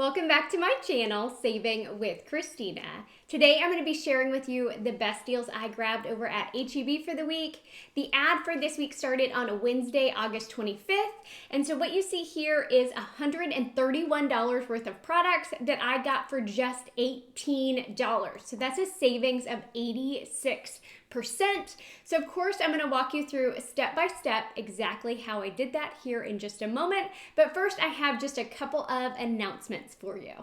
Welcome back to my channel, Saving with Christina. Today I'm going to be sharing with you the best deals I grabbed over at HEB for the week. The ad for this week started on Wednesday, August 25th. And so what you see here is $131 worth of products that I got for just $18. So that's a savings of 86%. So of course I'm going to walk you through step by step exactly how I did that here in just a moment. But first I have just a couple of announcements for you.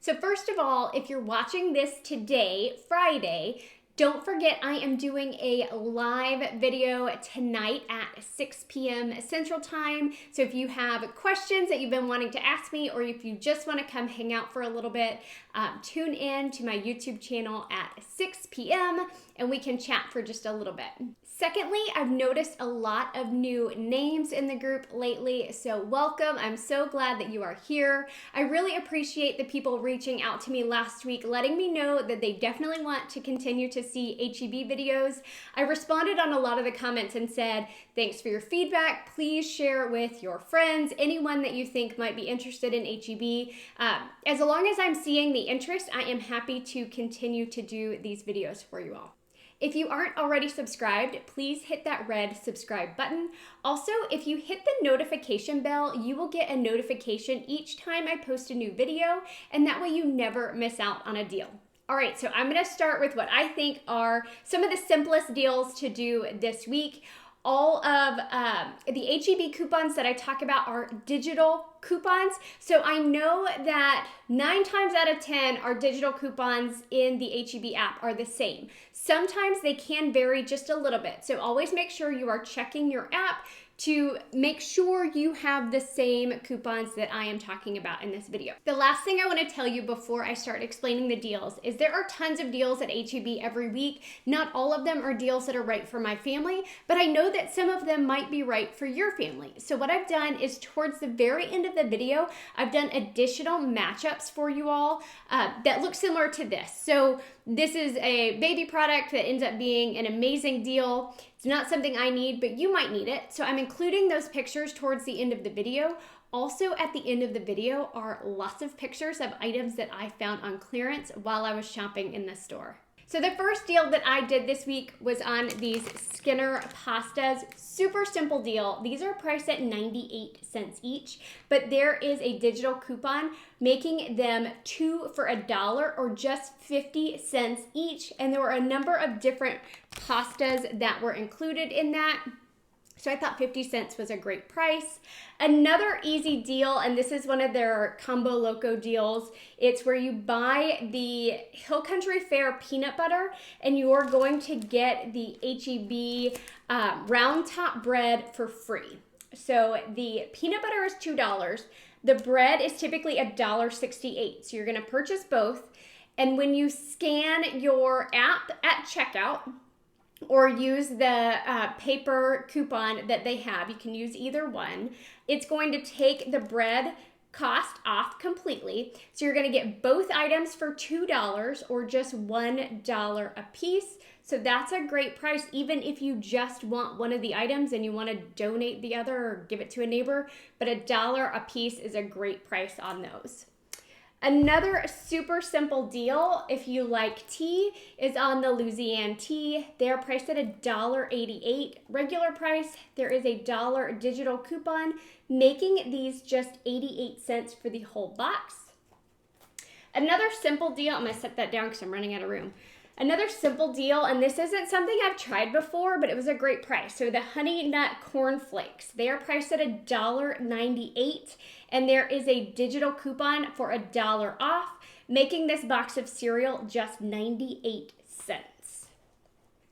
So first of all, if you're watching this today, Friday, don't forget I am doing a live video tonight at 6 p.m. Central Time. So if you have questions that you've been wanting to ask me, or if you just want to come hang out for a little bit, tune in to my YouTube channel at 6 p.m. and we can chat for just a little bit. Secondly, I've noticed a lot of new names in the group lately, so welcome. I'm so glad that you are here. I really appreciate the people reaching out to me last week, letting me know that they definitely want to continue to see HEB videos. I responded on a lot of the comments and said, thanks for your feedback. Please share it with your friends, anyone that you think might be interested in HEB. As long as I'm seeing the interest, I am happy to continue to do these videos for you all. If you aren't already subscribed, please hit that red subscribe button. Also, if you hit the notification bell, you will get a notification each time I post a new video, and that way you never miss out on a deal. All right, so I'm gonna start with what I think are some of the simplest deals to do this week. All of the HEB coupons that I talk about are digital coupons. So I know that 9 times out of 10 our digital coupons in the HEB app are the same. Sometimes they can vary just a little bit. So always make sure you are checking your app to make sure you have the same coupons that I am talking about in this video. The last thing I want to tell you before I start explaining the deals is there are tons of deals at HEB every week. Not all of them are deals that are right for my family, but I know that some of them might be right for your family. So what I've done is towards the very end of the video, I've done additional matchups for you all that look similar to this. So this is a baby product that ends up being an amazing deal. It's not something I need, but you might need it. So I'm including those pictures towards the end of the video. Also at the end of the video are lots of pictures of items that I found on clearance while I was shopping in the store. So the first deal that I did this week was on these Skinner pastas. Super simple deal. These are priced at 98 cents each, but there is a digital coupon making them 2 for $1 or just 50 cents each. And there were a number of different pastas that were included in that. So I thought 50 cents was a great price. Another easy deal, and this is one of their Combo Loco deals, it's where you buy the Hill Country Fare peanut butter and you're going to get the HEB round top bread for free. So the peanut butter is $2. The bread is typically $1.68. So you're gonna purchase both. And when you scan your app at checkout, or use the paper coupon that they have, you can use either one, it's going to take the bread cost off completely. So you're going to get both items for $2 or just $1 a piece. So that's a great price, even if you just want one of the items and you want to donate the other or give it to a neighbor, but $1 a piece is a great price on those. Another super simple deal, if you like tea, is on the Louisiana tea. They are priced at $1.88 regular price. There is a $1 digital coupon, making these just 88 cents for the whole box. Another simple deal, I'm gonna set that down because I'm running out of room. Another simple deal, and this isn't something I've tried before, but it was a great price. So the Honey Nut Corn Flakes, they are priced at $1.98, and there is a digital coupon for $1 off, making this box of cereal just 98 cents.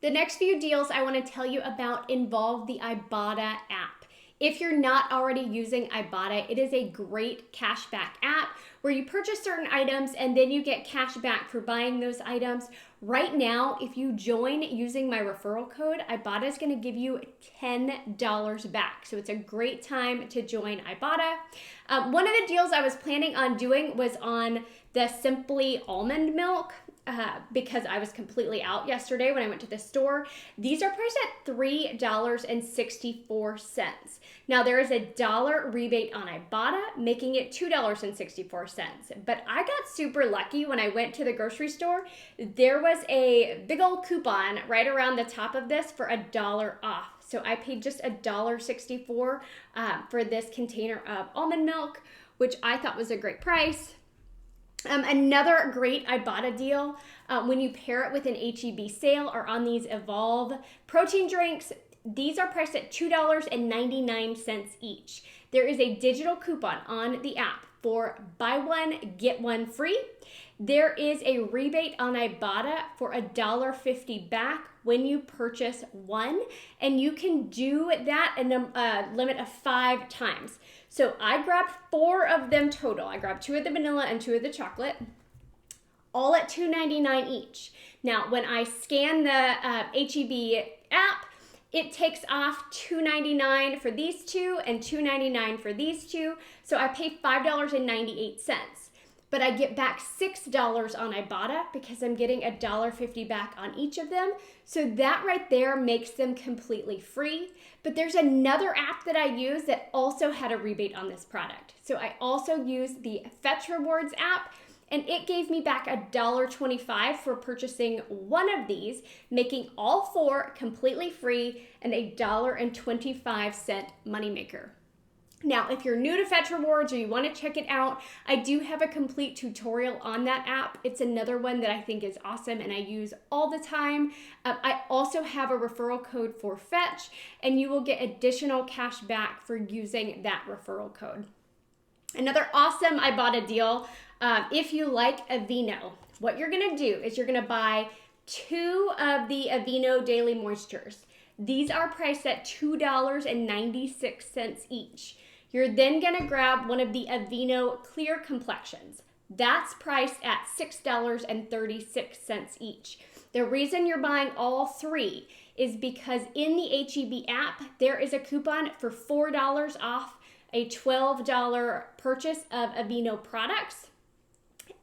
The next few deals I want to tell you about involve the Ibotta app. If you're not already using Ibotta, it is a great cashback app where you purchase certain items and then you get cash back for buying those items. Right now, if you join using my referral code, Ibotta is going to give you $10 back. So it's a great time to join Ibotta. One of the deals I was planning on doing was on the Simply Almond Milk. Because I was completely out yesterday when I went to the store. These are priced at $3.64. Now there is a $1 rebate on Ibotta, making it $2.64. But I got super lucky when I went to the grocery store. There was a big old coupon right around the top of this for $1 off. So I paid just $1.64 for this container of almond milk, which I thought was a great price. Another great Ibotta deal when you pair it with an HEB sale are on these Evolve protein drinks. These are priced at $2.99 each. There is a digital coupon on the app for buy one, get one free. There is a rebate on Ibotta for $1.50 back when you purchase one, and you can do that in a limit of 5 times. So I grabbed 4 of them total. I grabbed 2 of the vanilla and 2 of the chocolate, all at $2.99 each. Now, when I scan the HEB app, it takes off $2.99 for these 2 and $2.99 for these 2. So I pay $5.98. But I get back $6 on Ibotta because I'm getting $1.50 back on each of them. So that right there makes them completely free. But there's another app that I use that also had a rebate on this product. So I also used the Fetch Rewards app, and it gave me back $1.25 for purchasing one of these, making all 4 completely free and $1.25 moneymaker. Now, if you're new to Fetch Rewards or you want to check it out, I do have a complete tutorial on that app. It's another one that I think is awesome and I use all the time. I also have a referral code for Fetch, and you will get additional cash back for using that referral code. Another awesome Ibotta deal, if you like Aveeno, what you're going to do is you're going to buy 2 of the Aveeno Daily Moistures. These are priced at $2.96 each. You're then going to grab one of the Aveeno Clear Complexions. That's priced at $6.36 each. The reason you're buying all 3 is because in the HEB app, there is a coupon for $4 off a $12 purchase of Aveeno products.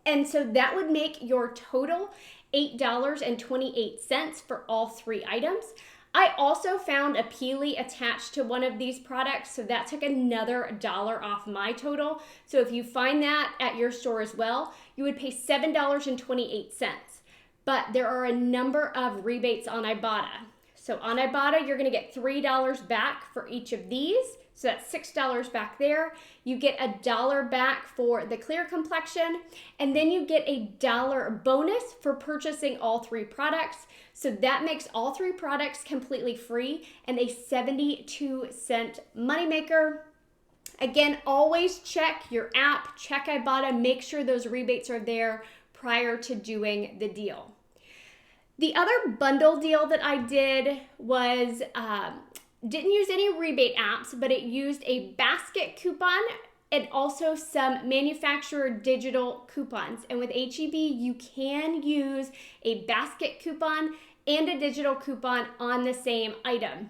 And so that would make your total $8.28 for all 3 items. I also found a Peely attached to one of these products, so that took another $1 off my total. So if you find that at your store as well, you would pay $7.28. But there are a number of rebates on Ibotta. So on Ibotta, you're going to get $3 back for each of these. So that's $6 back there. You get $1 back for the clear complexion, and then you get $1 bonus for purchasing all 3 products. So that makes all 3 products completely free and a 72-cent moneymaker. Again, always check your app, check Ibotta, make sure those rebates are there prior to doing the deal. The other bundle deal that I did was didn't use any rebate apps, but it used a basket coupon and also some manufacturer digital coupons. And with HEB, you can use a basket coupon and a digital coupon on the same item.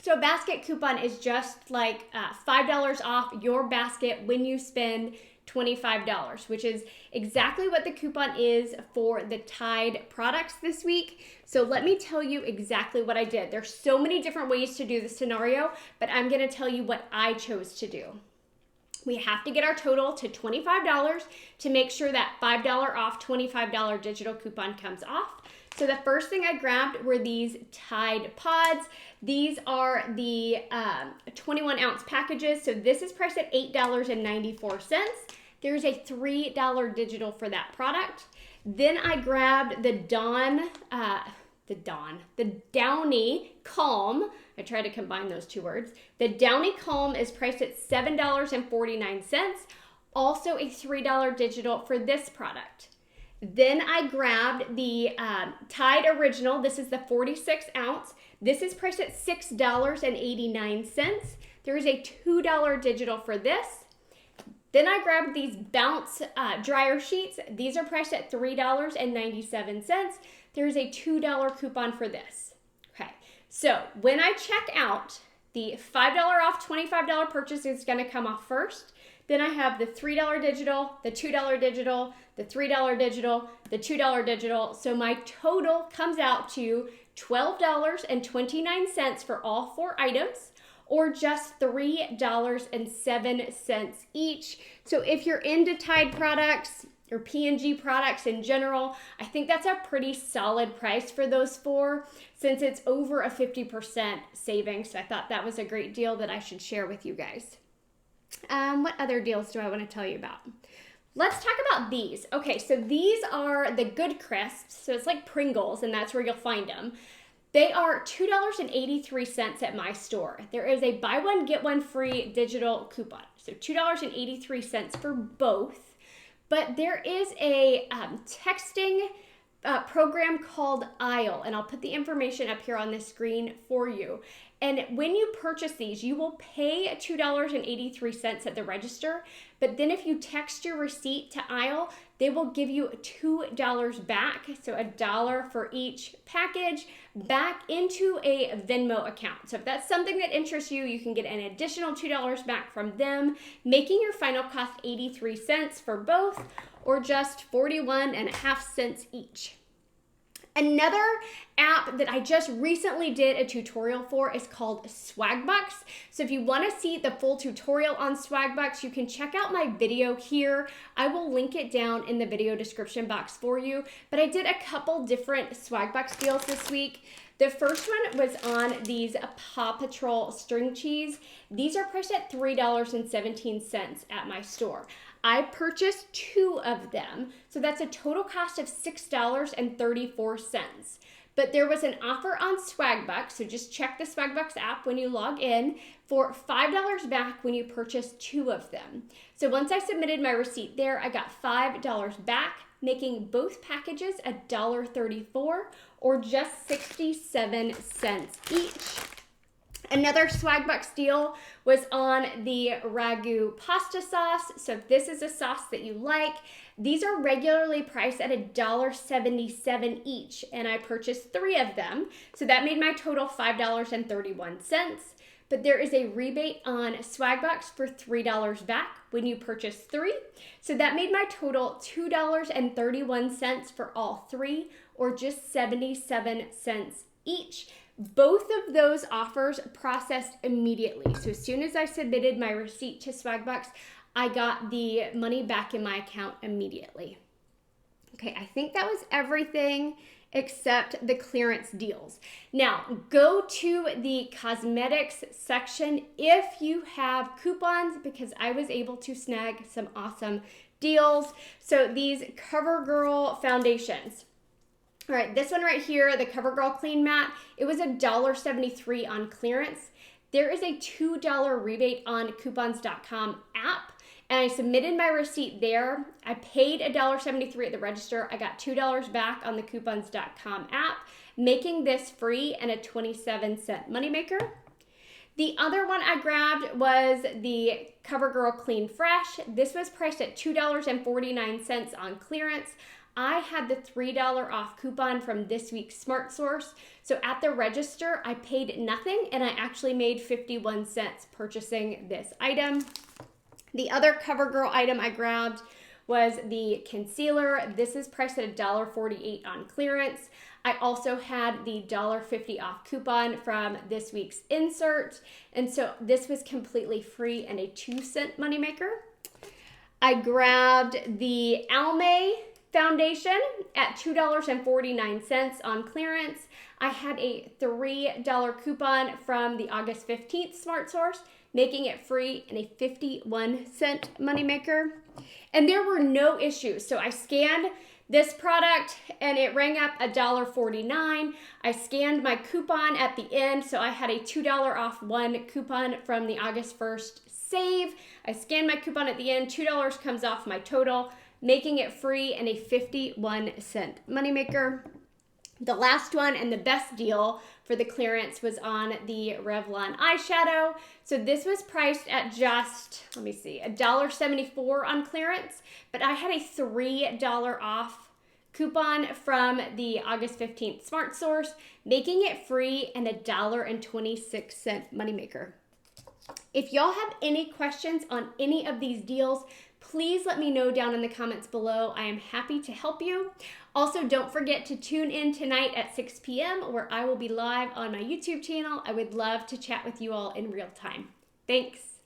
So a basket coupon is just like $5 off your basket when you spend $25, which is exactly what the coupon is for the Tide products this week. So let me tell you exactly what I did. There's so many different ways to do this scenario, but I'm going to tell you what I chose to do. We have to get our total to $25 to make sure that $5 off $25 digital coupon comes off. So the first thing I grabbed were these Tide pods. These are the 21-ounce packages. So this is priced at $8.94. There's a $3 digital for that product. Then I grabbed the Downy Calm. I tried to combine those 2 words. The Downy Calm is priced at $7.49. Also a $3 digital for this product. Then I grabbed the Tide Original. This is the 46 ounce. This is priced at $6.89. There is a $2 digital for this. Then I grabbed these Bounce dryer sheets. These are priced at $3.97. There's a $2 coupon for this. Okay, so when I check out, the $5 off $25 purchase is going to come off first. Then I have the $3 digital, the $2 digital, the $3 digital, the $2 digital. So my total comes out to $12.29 for all 4 items, or just $3.07 each. So if you're into Tide products or P&G products in general, I think that's a pretty solid price for those 4, since it's over a 50% savings. So I thought that was a great deal that I should share with you guys. What other deals do I want to tell you about? Let's talk about these. Okay, so these are the Good Crisps. So it's like Pringles, and that's where you'll find them. They are $2.83 at my store. There is a buy one, get one free digital coupon. So $2.83 for both. But there is a texting program called Aisle, and I'll put the information up here on the screen for you. And when you purchase these, you will pay $2.83 at the register, but then if you text your receipt to Aisle, they will give you $2 back, so $1 for each package, back into a Venmo account. So if that's something that interests you, you can get an additional $2 back from them, making your final cost 83 cents for both, or just 41.5 cents each. Another app that I just recently did a tutorial for is called Swagbucks. So if you want to see the full tutorial on Swagbucks, you can check out my video here. I will link it down in the video description box for you. But I did a couple different Swagbucks deals this week. The first one was on these Paw Patrol string cheese. These are priced at $3.17 at my store. I purchased 2 of them, so that's a total cost of $6.34. But there was an offer on Swagbucks, so just check the Swagbucks app when you log in, for $5 back when you purchase 2 of them. So once I submitted my receipt there, I got $5 back, making both packages $1.34, or just 67 cents each. Another Swagbucks deal was on the Ragu pasta sauce. So if this is a sauce that you like, these are regularly priced at $1.77 each, and I purchased 3 of them. So that made my total $5.31. But there is a rebate on Swagbucks for $3 back when you purchase 3. So that made my total $2.31 for all 3, or just 77 cents each. Both of those offers processed immediately. So as soon as I submitted my receipt to Swagbucks, I got the money back in my account immediately. Okay, I think that was everything except the clearance deals. Now, go to the cosmetics section if you have coupons, because I was able to snag some awesome deals. So these Covergirl Foundations. All right, this one right here, the Covergirl Clean Matte, it was $1.73 on clearance. There is a $2 rebate on coupons.com app, and I submitted my receipt there. I paid $1.73 at the register. I got $2 back on the coupons.com app, making this free and a 27-cent moneymaker. The other one I grabbed was the Covergirl Clean Fresh. This was priced at $2.49 on clearance. I had the $3 off coupon from this week's Smart Source. So at the register, I paid nothing, and I actually made 51 cents purchasing this item. The other Covergirl item I grabbed was the concealer. This is priced at $1.48 on clearance. I also had the $1.50 off coupon from this week's insert. And so this was completely free and a 2-cent moneymaker. I grabbed the Almay Foundation at $2.49 on clearance. I had a $3 coupon from the August 15th Smart Source, making it free and a 51-cent moneymaker. And there were no issues. So I scanned this product and it rang up $1.49. I scanned my coupon at the end, so I had a $2 off 1 coupon from the August 1st save. I scanned my coupon at the end, $2 comes off my total, making it free and a 51-cent moneymaker. The last one and the best deal for the clearance was on the Revlon eyeshadow. So this was priced at just, let me see, $1.74 on clearance, but I had a $3 off coupon from the August 15th Smart Source, making it free and $1.26 moneymaker. If y'all have any questions on any of these deals, please let me know down in the comments below. I am happy to help you. Also, don't forget to tune in tonight at 6 p.m. where I will be live on my YouTube channel. I would love to chat with you all in real time. Thanks.